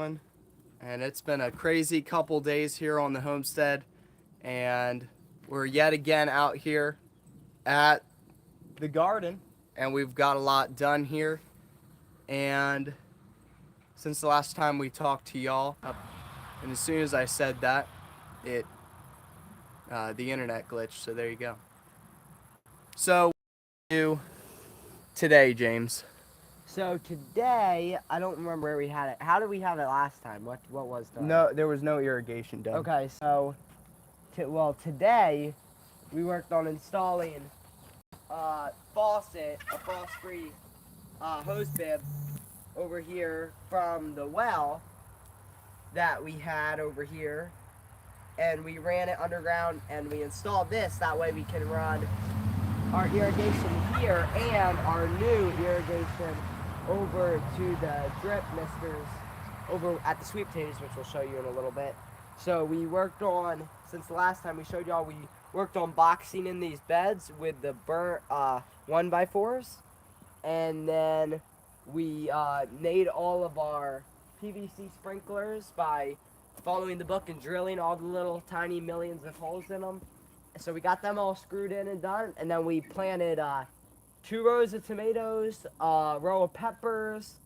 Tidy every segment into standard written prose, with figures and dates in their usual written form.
And it's been a crazy couple days here on the homestead, and we're yet again out here at the garden, and we've got a lot done here. And since the last time we talked to y'all, and as soon as I said that, the internet glitched, so there you go. So what do we do today, James? So today, I don't remember where we had it. How did we have it last time? What was done? No, there was no irrigation done. Okay, so today we worked on installing a frost-free hose bib over here from the well that we had over here, and we ran it underground, and we installed this. That way we can run our irrigation here and our new irrigation over to the drip misters over at the sweet potatoes, which we'll show you in a little bit. So we worked on, since the last time we showed y'all, we worked on boxing in these beds with the burnt 1x4s, and then we made all of our PVC sprinklers by following the book and drilling all the little tiny millions of holes in them. So we got them all screwed in and done, and then we planted 2 rows of tomatoes, a row of peppers,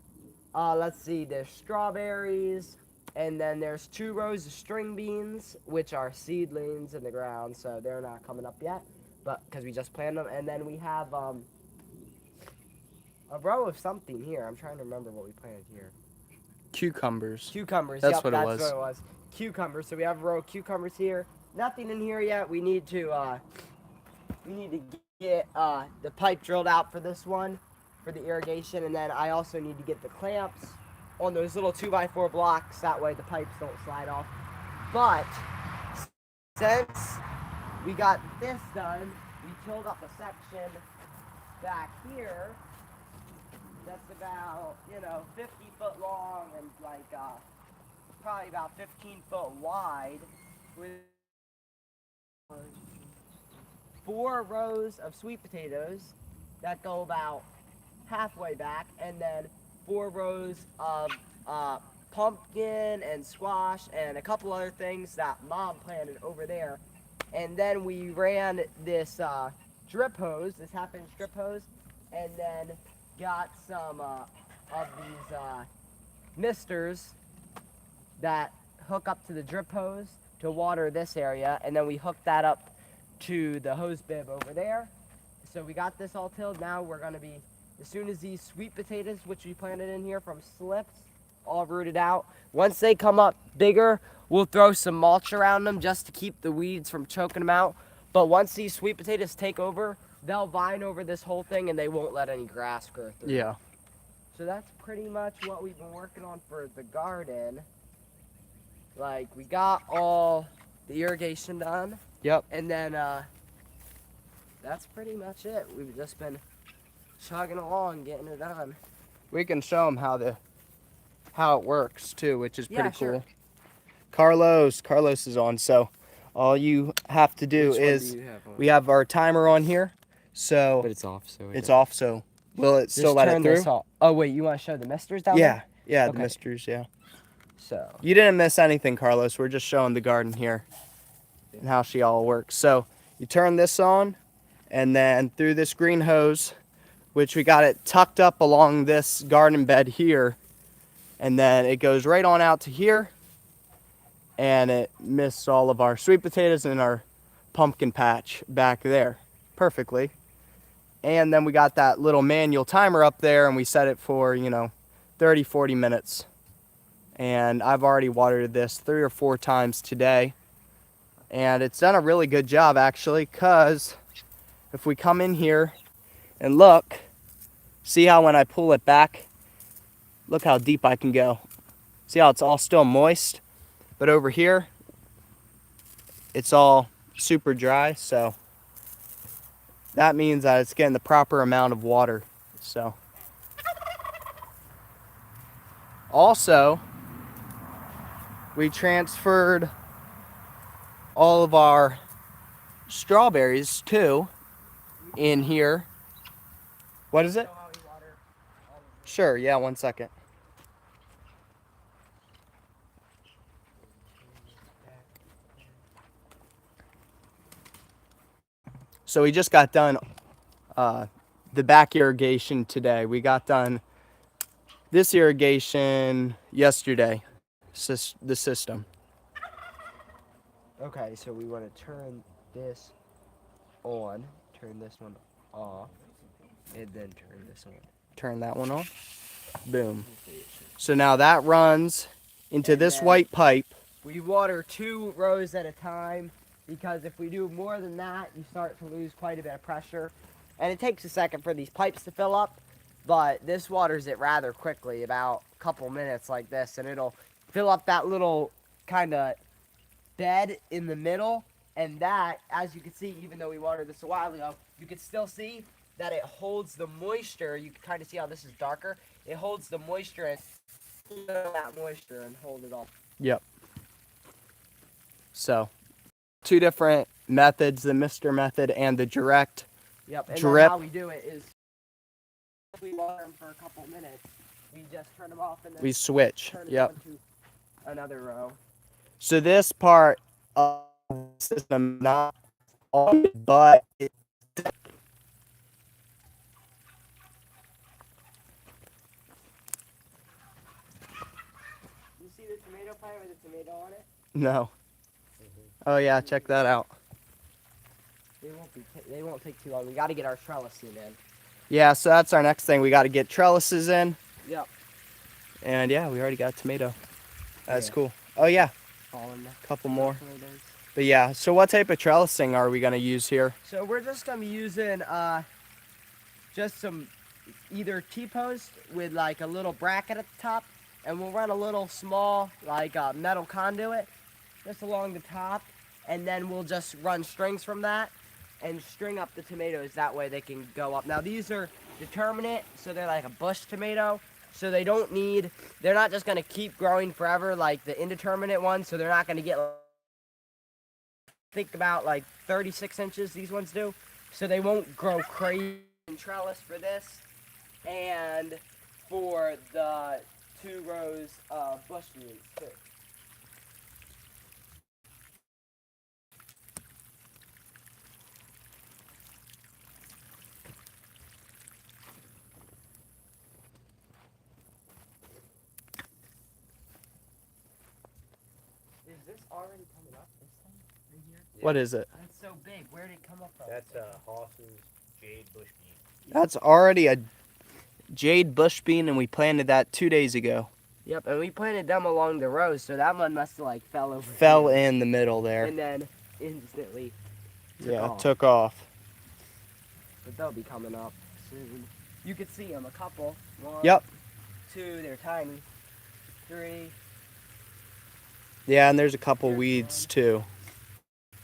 let's see, there's strawberries, and then there's 2 rows of string beans, which are seedlings in the ground, so they're not coming up yet, but because we just planted them. And then we have a row of something here. I'm trying to remember what we planted here. Cucumbers. Cucumbers. That's Yep, what it that's was. what it was. Cucumbers. So we have a row of cucumbers here. Nothing in here yet. We need to get the pipe drilled out for this one, for the irrigation, and then I also need to get the clamps on those little 2x4 blocks. That way the pipes don't slide off. But since we got this done, we tilled up a section back here that's about 50 foot long and like probably about 15 foot wide, with 4 rows of sweet potatoes that go about halfway back, and then 4 rows of pumpkin and squash and a couple other things that Mom planted over there. And then we ran this drip hose, this half-inch drip hose, and then got some of these misters that hook up to the drip hose to water this area, and then we hooked that up to the hose bib over there. So we got this all tilled. Now we're going to be, as soon as these sweet potatoes, which we planted in here from slips, all rooted out, once they come up bigger, we'll throw some mulch around them just to keep the weeds from choking them out. But once these sweet potatoes take over, they'll vine over this whole thing and they won't let any grass grow through. Yeah. So that's pretty much what we've been working on for the garden. Like, we got all the irrigation done. Yep. And then that's pretty much it. We've just been chugging along, getting it done. We can show them how it works too, which is pretty sure. cool. Carlos is on, so all you have to do is we have our timer on here, so But it's off, so it's off. So will it still Just let it turn through? this off. Oh wait, you want to show the misters down there? Yeah, Okay. the misters. Yeah. So You didn't miss anything, Carlos. We're just showing the garden here and how she all works. So you turn this on, and then through this green hose, which we got it tucked up along this garden bed here, and then it goes right on out to here, and it mists all of our sweet potatoes and our pumpkin patch back there perfectly. And then we got that little manual timer up there, and we set it for 30-40 minutes. And I've already watered this 3 or 4 times today, and it's done a really good job actually, because if we come in here and look, see how when I pull it back, look how deep I can go. See how it's all still moist, but over here it's all super dry, so that means that it's getting the proper amount of water. So also, we transferred all of our strawberries too in here. What is it? Sure, yeah, 1 second. So we just got done the back irrigation today. We got done this irrigation yesterday, the system. Okay, so we want to turn this on, turn this one off, and then turn this on. Turn that one on. Boom. So now that runs into this white pipe. We water 2 rows at a time, because if we do more than that, you start to lose quite a bit of pressure. And it takes a second for these pipes to fill up, but this waters it rather quickly, about a couple minutes like this, and it'll fill up that little kind of bed in the middle. And that, as you can see, even though we watered this a while ago, you can still see that it holds the moisture. You can kind of see how this is darker. It holds the moisture and that moisture and hold it all. Yep. So 2 different methods, the Mr. method and the direct Yep, and drip. then how we do it is if we water them for a couple minutes, we just turn them off and then We switch. turn it Yep. on to another row. So this part of the system, not all, but it, You see the tomato plant with the tomato on it? no. Oh yeah, check that out. They won't take too long. We got to get our trellising in. Yeah, so that's our next thing. We got to get trellises in. Yep. And yeah, we already got tomato. That's Yeah. cool. Oh yeah, All in there. a couple more. Tomatoes. But yeah, so what type of trellising are we gonna use here? So we're just gonna be using just some either T-post with like a little bracket at the top, and we'll run a little small like metal conduit just along the top, and then we'll just run strings from that and string up the tomatoes. That way they can go up. Now these are determinate, so they're like a bush tomato. So they don't need, they're not just gonna keep growing forever like the indeterminate ones. So they're not gonna get, think about like 36 inches these ones do. So they won't grow crazy. Trellis for this, and for the 2 rows of bush beans too. Is this already coming up, this thing right here? Yeah. What is it? That's so big. Where did it come up from? That's Hoss's Jade bush bean. That's already a Jade bush bean, and we planted that 2 days ago. Yep, and we planted them along the rows, so that one must have like fell over. Fell here, in the middle there. and then instantly Yeah, off. took off. But they'll be coming up soon. You can see them, a couple. 1, Yep. 2, they're tiny. 3. Yeah, and there's a couple There's weeds one. too.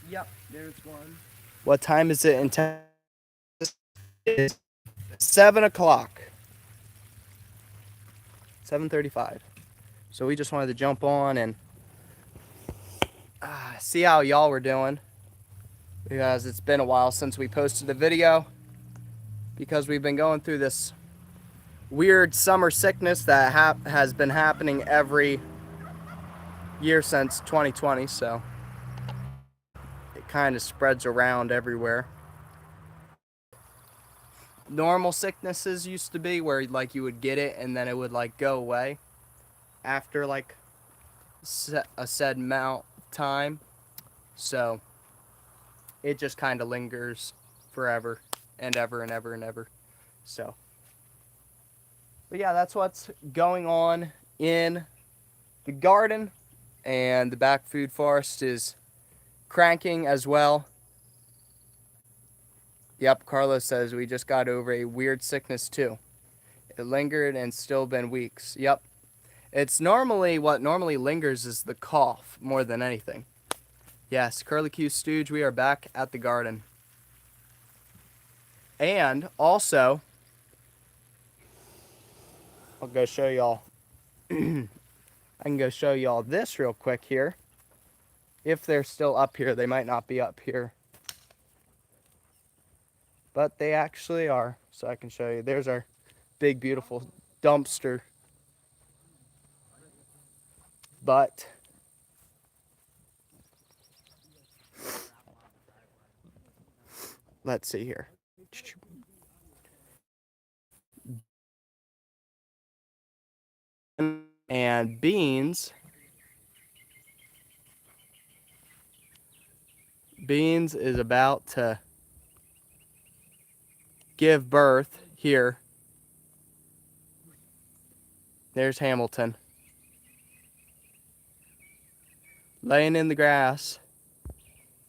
Yep, there's one. What time is it in Texas? It's 7 o'clock. 7:35. So we just wanted to jump on and see how y'all were doing, because it's been a while since we posted a video, because we've been going through this weird summer sickness that has been happening every year since 2020, so it kind of spreads around everywhere. Normal sicknesses used to be where like you would get it and then it would like go away after like a said amount of time. So it just kind of lingers forever and ever and ever and ever. So, but yeah, that's what's going on in the garden, and the back food forest is cranking as well. Yep, Carlos says we just got over a weird sickness too. It lingered and still been weeks. Yep. It's normally, what normally lingers is the cough more than anything. Yes, Curly Q Stooge, we are back at the garden. And also, I'll go show y'all. I can go show y'all this real quick here. If they're still up here, they might not be up here, but they actually are. So I can show you. There's our big, beautiful dumpster. But let's see here. And Beans is about to give birth here. There's Hamilton laying in the grass.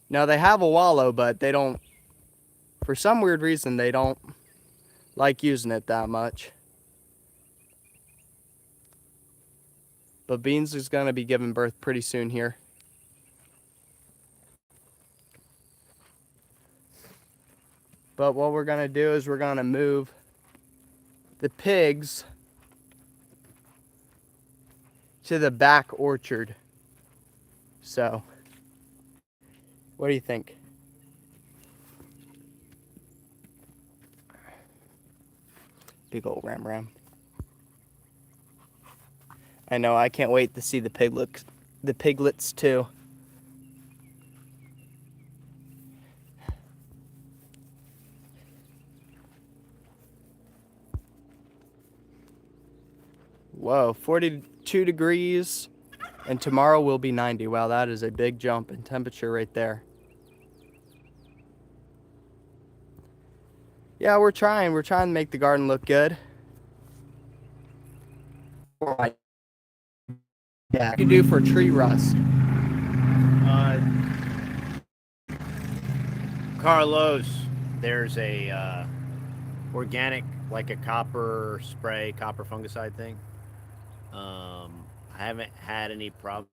Now they have a wallow, but they don't, for some weird reason, they don't like using it that much. But Beans is going to be giving birth pretty soon here. But what we're going to do is we're going to move the pigs to the back orchard. So, what do you think? Big old ram. I know, I can't wait to see the piglets too. Whoa, 42 degrees, and tomorrow will be 90. Wow, that is a big jump in temperature right there. Yeah, we're trying to make the garden look good. What do you do for tree rust? Carlos, there's a organic, like a copper spray, copper fungicide thing. I haven't had any problem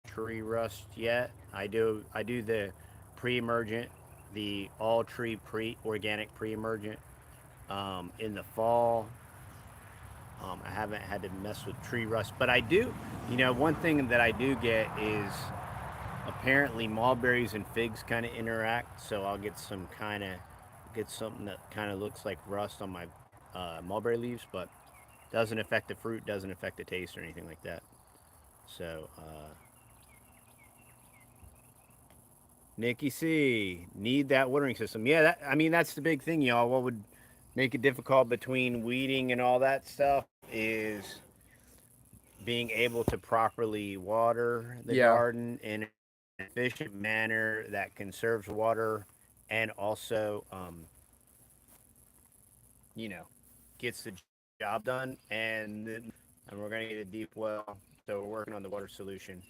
with tree rust yet. I do the pre-emergent, the all tree organic pre-emergent in the fall. I haven't had to mess with tree rust, but I do. One thing that I do get is apparently mulberries and figs kind of interact, so I'll get something that kind of looks like rust on my mulberry leaves, but doesn't affect the fruit, doesn't affect the taste or anything like that. So, Nikki C, need that watering system. Yeah, that's the big thing, y'all. What would make it difficult between weeding and all that stuff is being able to properly water the garden in an efficient manner that conserves water and also, gets the job done. And we're going to get a deep well, so we're working on the water solution.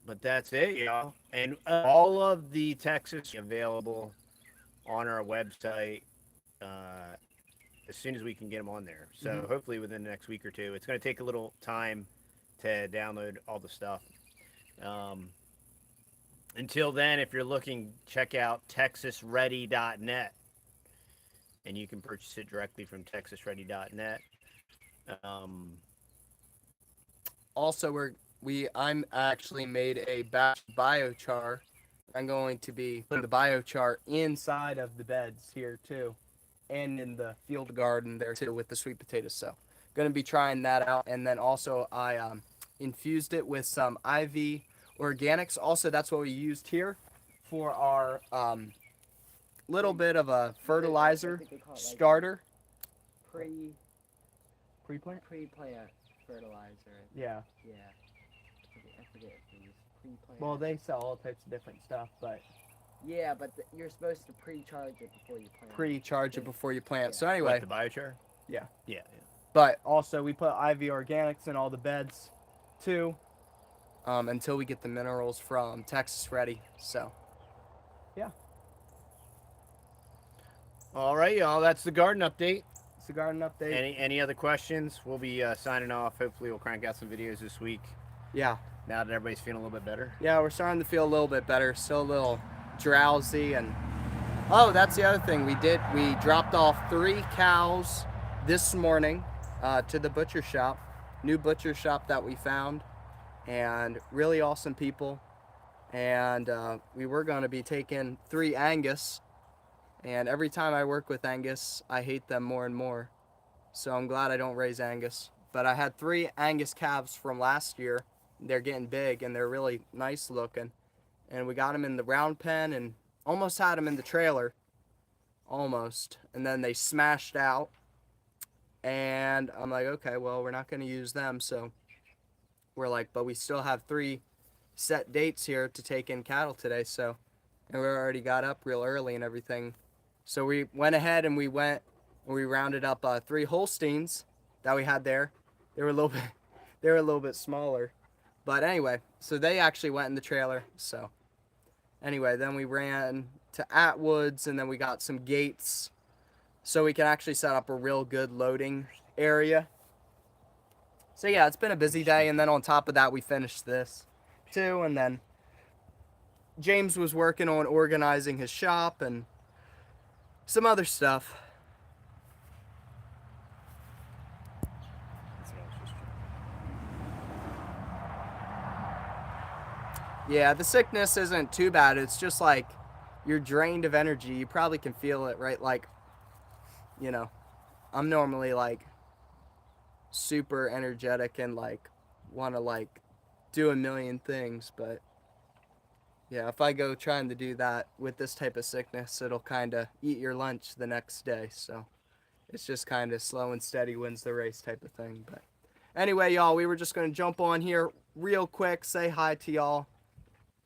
But that's it, y'all. And all of the Texas available on our website as soon as we can get them on there. So hopefully within the next week or two. It's going to take a little time to download all the stuff. Until then, if you're looking, check out texasready.net. And you can purchase it directly from texasready.net. Also, I'm actually made a batch of biochar. I'm going to be putting the biochar inside of the beds here too, and in the field garden there too with the sweet potatoes. So, going to be trying that out. And then also I infused it with some IV organics. Also, that's what we used here for our little bit of a fertilizer starter. Pre-plant fertilizer. Yeah. Yeah. I forget if it was pre-plant. Well, they sell all types of different stuff, but yeah, but you're supposed to pre-charge it before you plant. Pre-charge it before you plant. Yeah. So anyway, What, the biochar? Yeah. Yeah. But also we put IV organics in all the beds too, until we get the minerals from Texas Ready. So, yeah. All right, y'all. That's the garden update. It's the garden update. Any other questions? We'll be signing off. Hopefully, we'll crank out some videos this week. Yeah. Now that everybody's feeling a little bit better. Yeah, we're starting to feel a little bit better. Still a little drowsy, and oh, that's the other thing we did. We dropped off 3 cows this morning to the butcher shop, new butcher shop that we found, and really awesome people. And we were going to be taking 3 Angus. And every time I work with Angus, I hate them more and more. So I'm glad I don't raise Angus. But I had 3 Angus calves from last year. They're getting big and they're really nice looking. And we got them in the round pen, and almost had them in the trailer, almost, and then they smashed out. And I'm like, okay, well, we're not going to use them, so we're like, but we still have 3 set dates here to take in cattle today, so, and we already got up real early and everything. So we went ahead and we rounded up 3 Holsteins that we had there. They were a little bit smaller, but anyway, so they actually went in the trailer. So anyway, then we ran to Atwood's, and then we got some gates so we can actually set up a real good loading area. So yeah, it's been a busy day, and then on top of that, we finished this too, and then James was working on organizing his shop and some other stuff. Yeah, the sickness isn't too bad. It's just like you're drained of energy. You probably can feel it, right? Like, you know, I'm normally like super energetic and like want to like do a million things, but yeah, if I go trying to do that with this type of sickness, it'll kind of eat your lunch the next day. So it's just kind of slow and steady wins the race type of thing. But anyway, y'all, we were just going to jump on here real quick, say hi to y'all,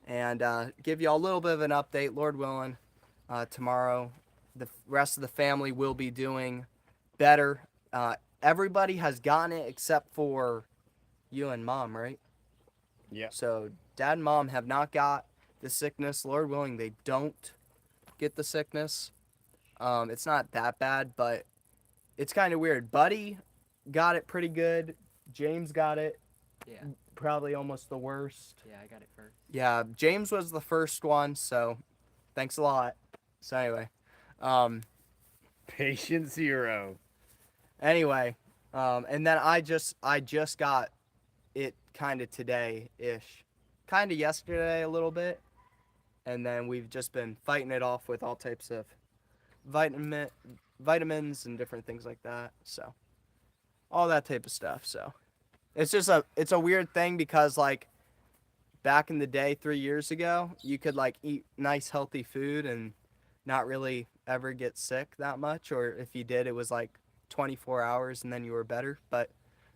and give y'all a little bit of an update. Lord willing, tomorrow the rest of the family will be doing better. Everybody has gotten it except for you and Mom, right? Yeah. So Dad and Mom have not got the sickness. Lord willing, they don't get the sickness. It's not that bad, but it's kind of weird. Buddy got it pretty good. James got it. Yeah. Probably almost the worst. Yeah, I got it first. Yeah, James was the first one, so thanks a lot. So anyway, Patient 0. anyway, and then I just got it kind of today-ish, kind of yesterday a little bit, and then we've just been fighting it off with all types of vitamins and different things like that. So all that type of stuff. So it's a weird thing because like back in the day 3 years ago, you could like eat nice healthy food and not really ever get sick that much, or if you did, it was like 24 hours and then you were better, but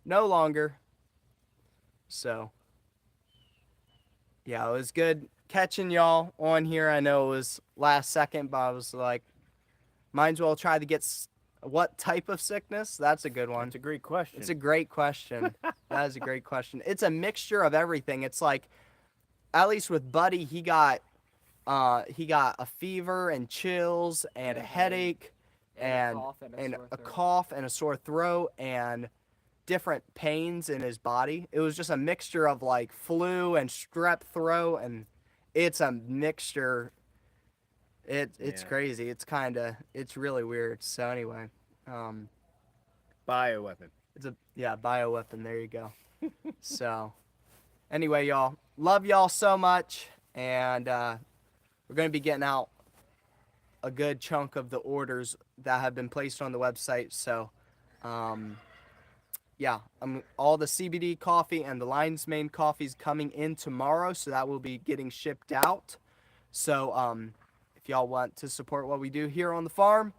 no longer. So yeah, it was good catching y'all on here. I know it was last second, but I was like, might as well try to get what type of sickness? That's a good one. That's a great question. It's a great question. That is a great question. It's a mixture of everything. It's like, at least with Buddy, he got a fever and chills and a headache and a cough and a sore throat and different pains in his body. It was just a mixture of like flu and strep throat, and it's a mixture. It's crazy. It's really weird. So anyway, Bioweapon. it's a bioweapon. There you go. So anyway, y'all, love y'all so much, and we're gonna be getting out a good chunk of the orders that have been placed on the website. So yeah, all the CBD coffee and the lion's mane coffees coming in tomorrow, so that will be getting shipped out. So if y'all want to support what we do here on the farm,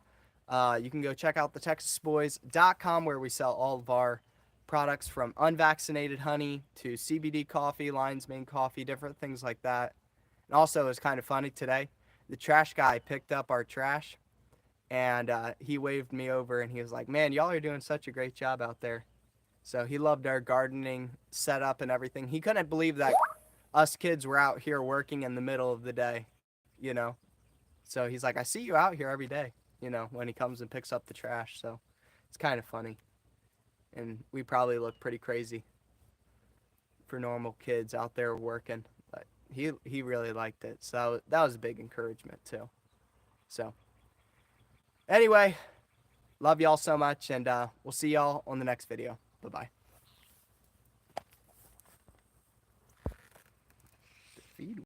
you can go check out TheTexasBoys.com, where we sell all of our products from unvaccinated honey to CBD coffee, lion's mane coffee, different things like that. And also, it was kind of funny today. The trash guy picked up our trash, and he waved me over, and he was like, "Man, y'all are doing such a great job out there." So he loved our gardening setup and everything. He couldn't believe that us kids were out here working in the middle of the day, you know. So he's like, "I see you out here every day," you know, when he comes and picks up the trash. So it's kind of funny. And we probably look pretty crazy for normal kids out there working. But he really liked it. So that was a big encouragement too. So anyway, love y'all so much, and we'll see y'all on the next video. Bye-bye.